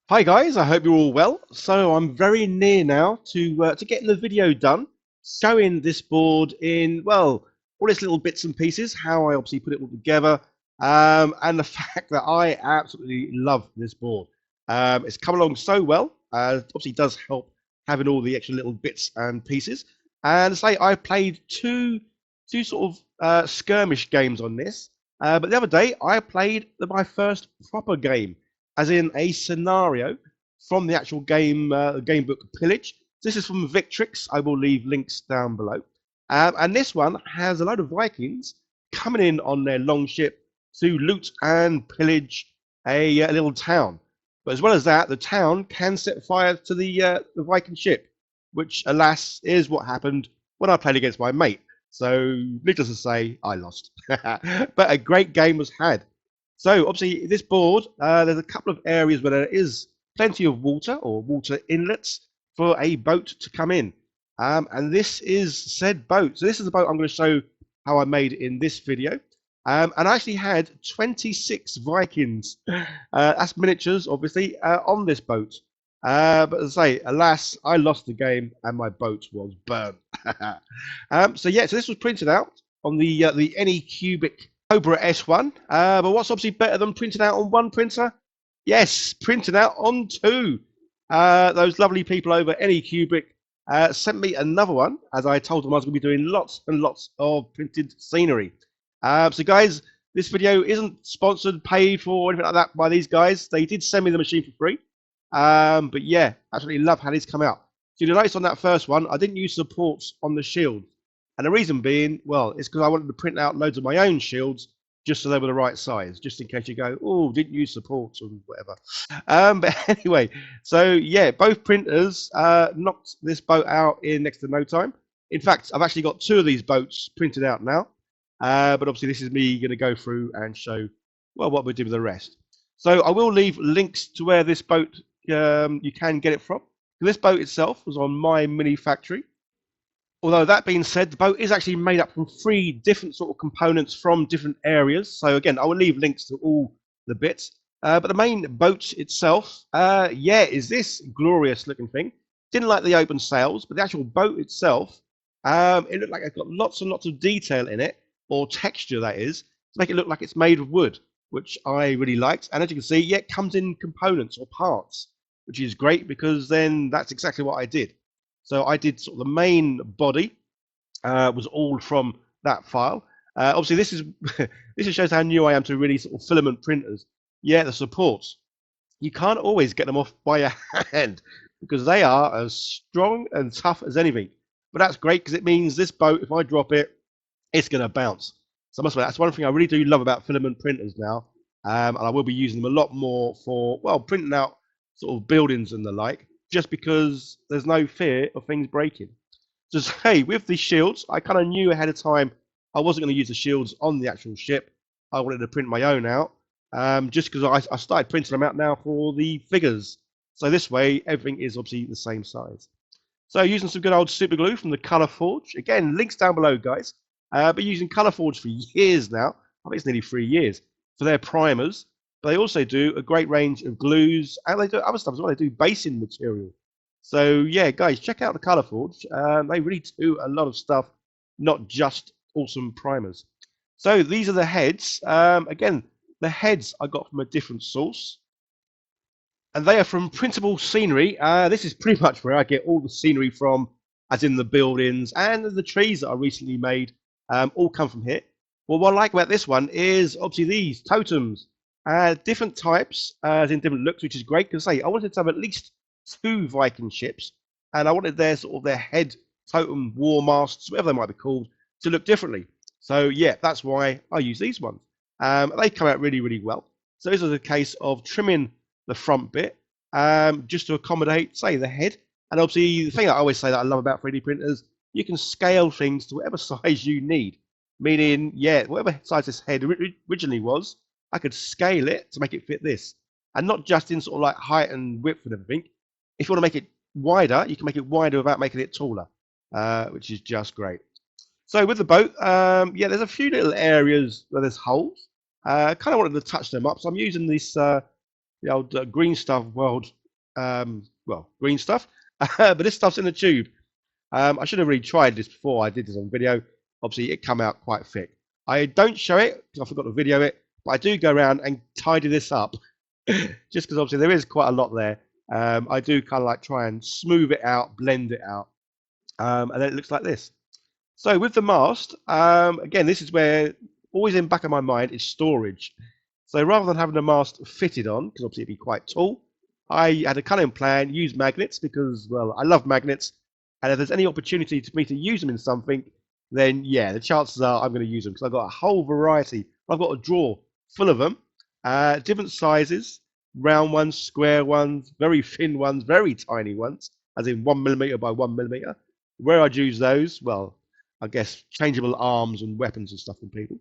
Hi guys, I hope you're all well. So I'm very near now to getting the video done, showing this board in all its little bits and pieces, how I obviously put it all together, and the fact that I absolutely love this board. It's come along so well. Obviously does help having all the extra little bits and pieces. And say I played two sort of skirmish games on this, but the other day I played my first proper game as in a scenario from the actual game book Pillage. This is from Victrix. I will leave links down below. And this one has a load of Vikings coming in on their long ship to loot and pillage a little town. But as well as that, the town can set fire to the Viking ship, which, alas, is what happened when I played against my mate. So, needless to say, I lost. But a great game was had. So obviously this board, there's a couple of areas where there is plenty of water or water inlets for a boat to come in. And this is said boat. So this is the boat I'm going to show how I made in this video. And I actually had 26 Vikings, that's miniatures obviously, on this boat. But as I say, alas, I lost the game and my boat was burned. So yeah, so this was printed out on the Any Cubic Cobra S1. But what's obviously better than printing out on one printer? Yes, printing out on two. Those lovely people over Any Cubic sent me another one, as I told them I was going to be doing lots and lots of printed scenery. So guys, this video isn't sponsored, paid for, or anything like that by these guys. They did send me the machine for free. But yeah, absolutely love how these come out. So you notice on that first one, I didn't use supports on the shield. And the reason being, well, it's because I wanted to print out loads of my own shields just so they were the right size, just in case you go, oh, didn't use supports or whatever. But anyway, so yeah, both printers knocked this boat out in next to no time. In fact, I've actually got two of these boats printed out now. But obviously, this is me going to go through and show, well, what we did with the rest. So I will leave links to where this boat you can get it from. This boat itself was on my mini factory. Although that being said, the boat is actually made up from three different sort of components from different areas. So again, I will leave links to all the bits. But the main boat itself, yeah, is this glorious looking thing. Didn't like the open sails, but the actual boat itself, it looked like it's got lots and lots of detail in it, or texture that is, to make it look like it's made of wood, which I really liked. And as you can see, yeah, it comes in components or parts, which is great because then that's exactly what I did. So I did sort of the main body was all from that file. Obviously, this is this just shows how new I am to really sort of filament printers. Yeah, the supports. You can't always get them off by your hand because they are as strong and tough as anything. But that's great because it means this boat, if I drop it, it's going to bounce. So I must admit, that's one thing I really do love about filament printers now. And I will be using them a lot more for, well, printing out sort of buildings and the like, just because there's no fear of things breaking. So say, with the shields, I kind of knew ahead of time I wasn't going to use the shields on the actual ship. I wanted to print my own out, just because I started printing them out now for the figures. So this way, everything is obviously the same size. So using some good old super glue from the Color Forge. Again, links down below, guys. But using Color Forge for years now. I think it's nearly 3 years for their primers. But they also do a great range of glues, and they do other stuff as well. They do basing material. So yeah, guys, check out the Color Forge. They really do a lot of stuff, not just awesome primers. So these are the heads. Again, the heads I got from a different source, and they are from Printable Scenery. This is pretty much where I get all the scenery from, as in the buildings and the trees that I recently made. All come from here. Well, what I like about this one is obviously these totems, different types, as in different looks, which is great. Because say I wanted to have at least two Viking ships, and I wanted their sort of their head totem war masts, whatever they might be called, to look differently. So yeah, that's why I use these ones. They come out really, really well. So this is a case of trimming the front bit just to accommodate, say, the head. And obviously, the thing I always say that I love about 3D printers, you can scale things to whatever size you need. Meaning, yeah, whatever size this head originally was, I could scale it to make it fit this. And not just in sort of like height and width and everything. If you want to make it wider, you can make it wider without making it taller, which is just great. So with the boat, yeah, there's a few little areas where there's holes. Kind of wanted to touch them up, so I'm using this the old green stuff world, green stuff. But this stuff's in the tube. I should have really tried this before I did this on video. Obviously, it come out quite thick. I don't show it because I forgot to video it, but I do go around and tidy this up just because obviously there is quite a lot there. I do kind of like try and smooth it out, blend it out, and then it looks like this. So with the mast, again, this is where always in the back of my mind is storage. So rather than having the mast fitted on, because obviously it'd be quite tall, I had a cunning plan, use magnets because, well, I love magnets. And if there's any opportunity for me to use them in something, then yeah, the chances are I'm going to use them because I've got a whole variety. I've got a drawer full of them, different sizes, round ones, square ones, very thin ones, very tiny ones, as in 1mm by 1mm. Where I'd use those, well, I guess changeable arms and weapons and stuff from people.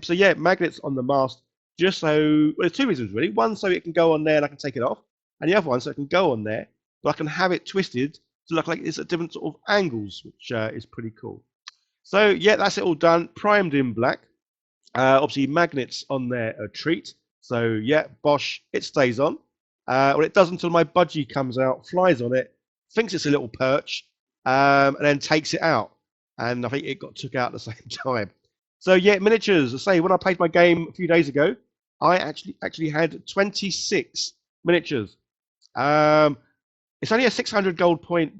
So yeah, magnets on the mast, just so, well, there's two reasons really. One, so it can go on there and I can take it off, and the other one, so it can go on there, but I can have it twisted to look like it's at different sort of angles, which is pretty cool. So yeah, that's it all done, primed in black. Obviously magnets on there are a treat. So yeah, Bosch, it stays on. Well, it does until my budgie comes out, flies on it, thinks it's a little perch, and then takes it out. And I think it got took out at the same time. So yeah, miniatures. I say when I played my game a few days ago, I actually had 26 miniatures. It's only a 600 gold point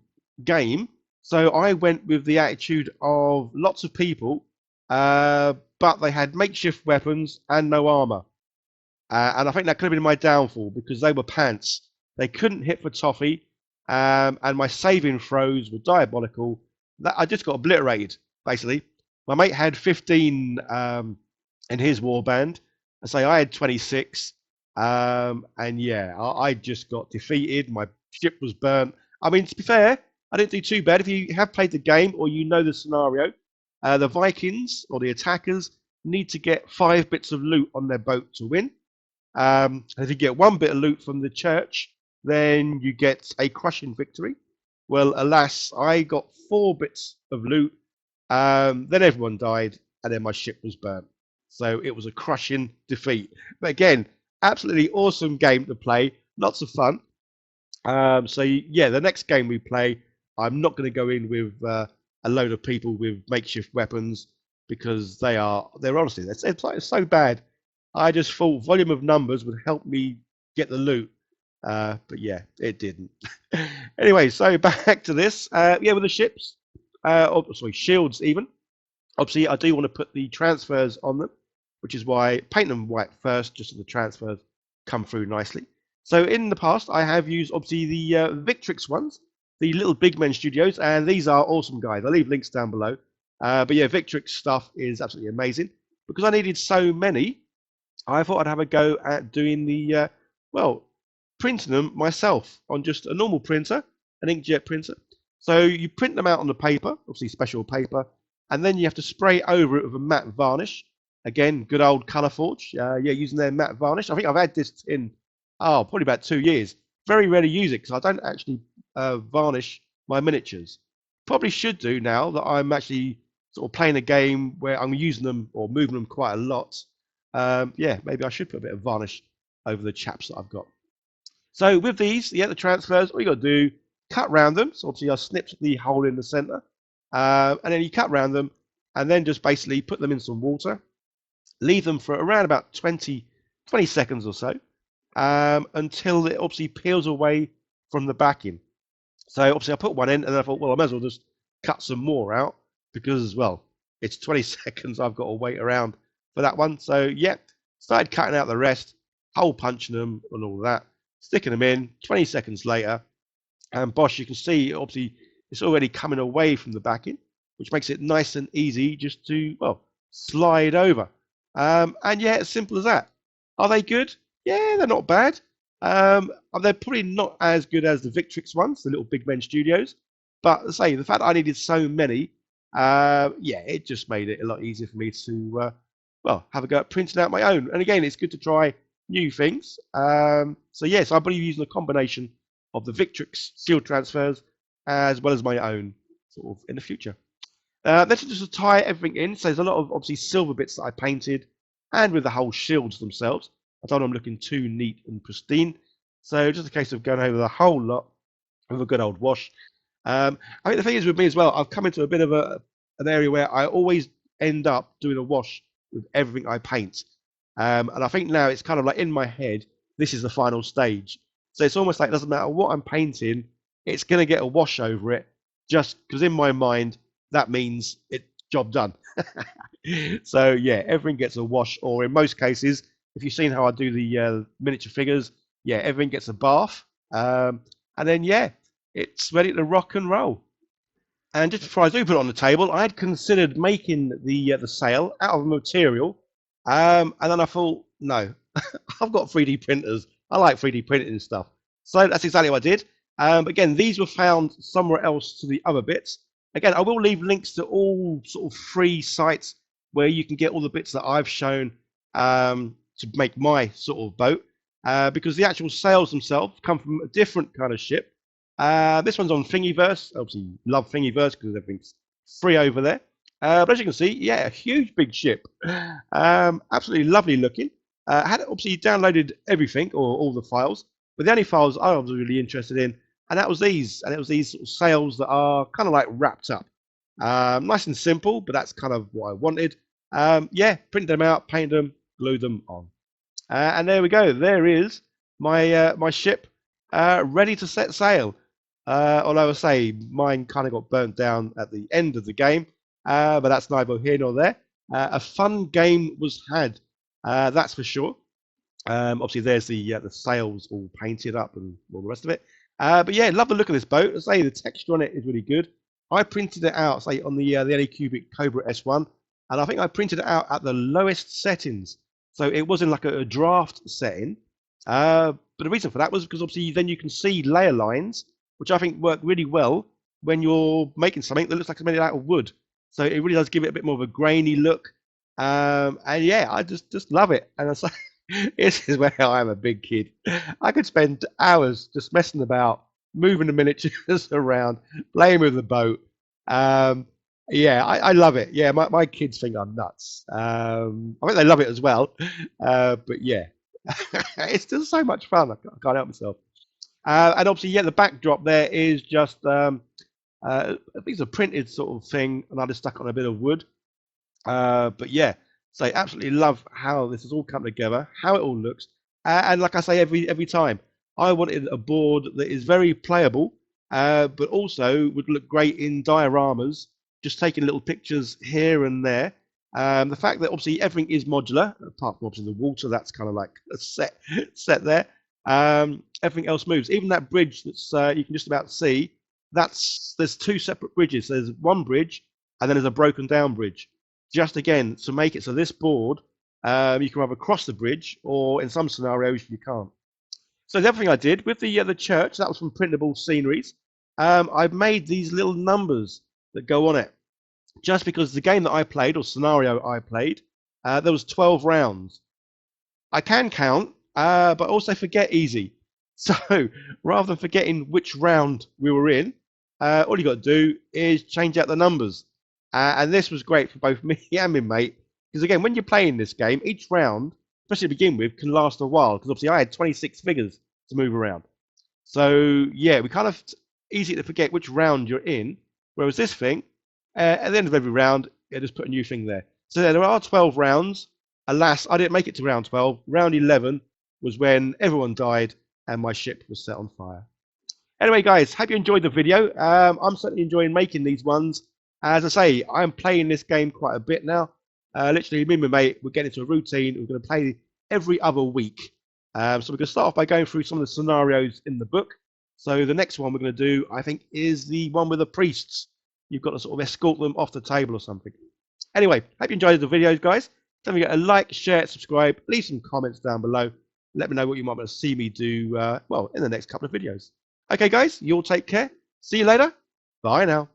game, so I went with the attitude of lots of people, but they had makeshift weapons and no armor. And I think that could have been my downfall because they were pants. They couldn't hit for toffee, and my saving throws were diabolical. I just got obliterated, basically. My mate had 15 in his warband. I say I had 26. And yeah, I just got defeated. My ship was burnt. I mean, to be fair, I didn't do too bad. If you have played the game or you know the scenario, the Vikings or the attackers need to get 5 bits of loot on their boat to win. And if you get 1 bit of loot from the church, then you get a crushing victory. Well, alas, I got 4 bits of loot. Then everyone died, and then my ship was burnt. So it was a crushing defeat. But again, absolutely awesome game to play. Lots of fun. So yeah, the next game we play, I'm not going to go in with a load of people with makeshift weapons because they're honestly, it's so bad. I just thought volume of numbers would help me get the loot. But yeah, it didn't. Anyway, so back to this. Yeah, with the ships, shields even. Obviously, I do want to put the transfers on them, which is why paint them white first, just so the transfers come through nicely. So in the past, I have used obviously the Victrix ones, the little Big Men Studios, and these are awesome, guys. I'll leave links down below. But yeah, Victrix stuff is absolutely amazing. Because I needed so many, I thought I'd have a go at doing the, printing them myself on just a normal printer, an inkjet printer. So you print them out on the paper, obviously special paper, and then you have to spray over it with a matte varnish. Again, good old Colourforge. Yeah, using their matte varnish. I think I've had this in, probably about 2 years. Very rarely use it because I don't actually varnish my miniatures. Probably should do now that I'm actually sort of playing a game where I'm using them or moving them quite a lot. Yeah, maybe I should put a bit of varnish over the chaps that I've got. So with these, yeah, the transfers, all you got to do, cut round them. So obviously I snipped the hole in the center. And then you cut round them and then just basically put them in some water. Leave them for around about 20 seconds or so until it obviously peels away from the backing. So obviously I put one in and then I thought, well, I might as well just cut some more out because, well, it's 20 seconds I've got to wait around for that one. So yeah, started cutting out the rest, hole punching them and all that, sticking them in 20 seconds later. And Bosch, you can see obviously it's already coming away from the backing, which makes it nice and easy just to, well, slide over. And yeah, as simple as that. Are they good? Yeah, they're not bad. They're probably not as good as the Victrix ones, the little Big Men Studios. But say the fact that I needed so many, yeah, it just made it a lot easier for me to, have a go at printing out my own. And again, it's good to try new things. So yes, I believe using a combination of the Victrix shield transfers as well as my own sort of in the future. Let's just tie everything in. So there's a lot of obviously silver bits that I painted and with the whole shields themselves. I don't want them looking too neat and pristine. So just a case of going over the whole lot with a good old wash. I think the thing is with me as well, I've come into a bit of an area where I always end up doing a wash with everything I paint. And I think now it's kind of like in my head, this is the final stage. So it's almost like it doesn't matter what I'm painting, it's going to get a wash over it, just because in my mind, that means it's job done. So yeah, everything gets a wash, or in most cases, if you've seen how I do the miniature figures, yeah, everything gets a bath. And then yeah, it's ready to rock and roll. And just before I do put it on the table, I had considered making the sail out of material, and then I thought, no, I've got 3D printers. I like 3D printing and stuff, so that's exactly what I did. Again, these were found somewhere else to the other bits. Again, I will leave links to all sort of free sites where you can get all the bits that I've shown to make my sort of boat, because the actual sails themselves come from a different kind of ship. This one's on Thingiverse. Obviously, love Thingiverse because everything's free over there. But as you can see, yeah, a huge big ship. Absolutely lovely looking. I had obviously downloaded everything or all the files, but the only files I was really interested in, and that was these. And it was these sort of sails that are kind of like wrapped up. Nice and simple, but that's kind of what I wanted. Yeah, printed them out, painted them, glued them on. And there we go. There is my ship ready to set sail. Although I say mine kind of got burnt down at the end of the game, but that's neither here nor there. A fun game was had, that's for sure. Obviously, there's the sails all painted up and all the rest of it. But yeah, love the look of this boat. I say the texture on it is really good. I printed it out, say on the Anycubic Cobra S1, and I think I printed it out at the lowest settings, so it wasn't like a draft setting. But the reason for that was because obviously then you can see layer lines, which I think work really well when you're making something that looks like it's made out of wood. So it really does give it a bit more of a grainy look. And yeah, I just love it. And I say, this is where I am a big kid. I could spend hours just messing about, moving the miniatures around, playing with the boat. Yeah, I love it. Yeah, my kids think I'm nuts. I think they love it as well. But yeah, it's still so much fun. I can't help myself. And obviously, yeah, the backdrop there is just a piece of printed sort of thing, and I just stuck on a bit of wood. But yeah, so I absolutely love how this has all come together, how it all looks, and like I say every time, I wanted a board that is very playable, but also would look great in dioramas, just taking little pictures here and there. The fact that obviously everything is modular, apart from obviously the water, that's kind of like a set there. Everything else moves. Even that bridge that's you can just about see. There's two separate bridges. There's one bridge, and then there's a broken down bridge. Just again to make it so this board you can either cross the bridge, or in some scenarios you can't. So the other thing I did with the church, that was from printable sceneries. I've made these little numbers that go on it, just because the game that I played, or scenario I played, there was 12 rounds. I can count, but also forget easy. So rather than forgetting which round we were in, all you got to do is change out the numbers. And this was great for both me and my mate, because again, when you're playing this game, each round, especially to begin with, can last a while, because obviously I had 26 figures to move around. So yeah, we kind of easy to forget which round you're in, whereas this thing, at the end of every round, it just put a new thing there. So there are 12 rounds. Alas, I didn't make it to round 12. Round 11 was when everyone died and my ship was set on fire. Anyway, guys, hope you enjoyed the video. I'm certainly enjoying making these ones. As I say, I'm playing this game quite a bit now. Literally, me and my mate, we're getting into a routine. We're going to play every other week. So we're going to start off by going through some of the scenarios in the book. So the next one we're going to do, I think, is the one with the priests. You've got to sort of escort them off the table or something. Anyway, hope you enjoyed the videos, guys. Don't forget to like, share, subscribe, leave some comments down below. Let me know what you might want to see me do, well, in the next couple of videos. Okay, guys, you all take care. See you later. Bye now.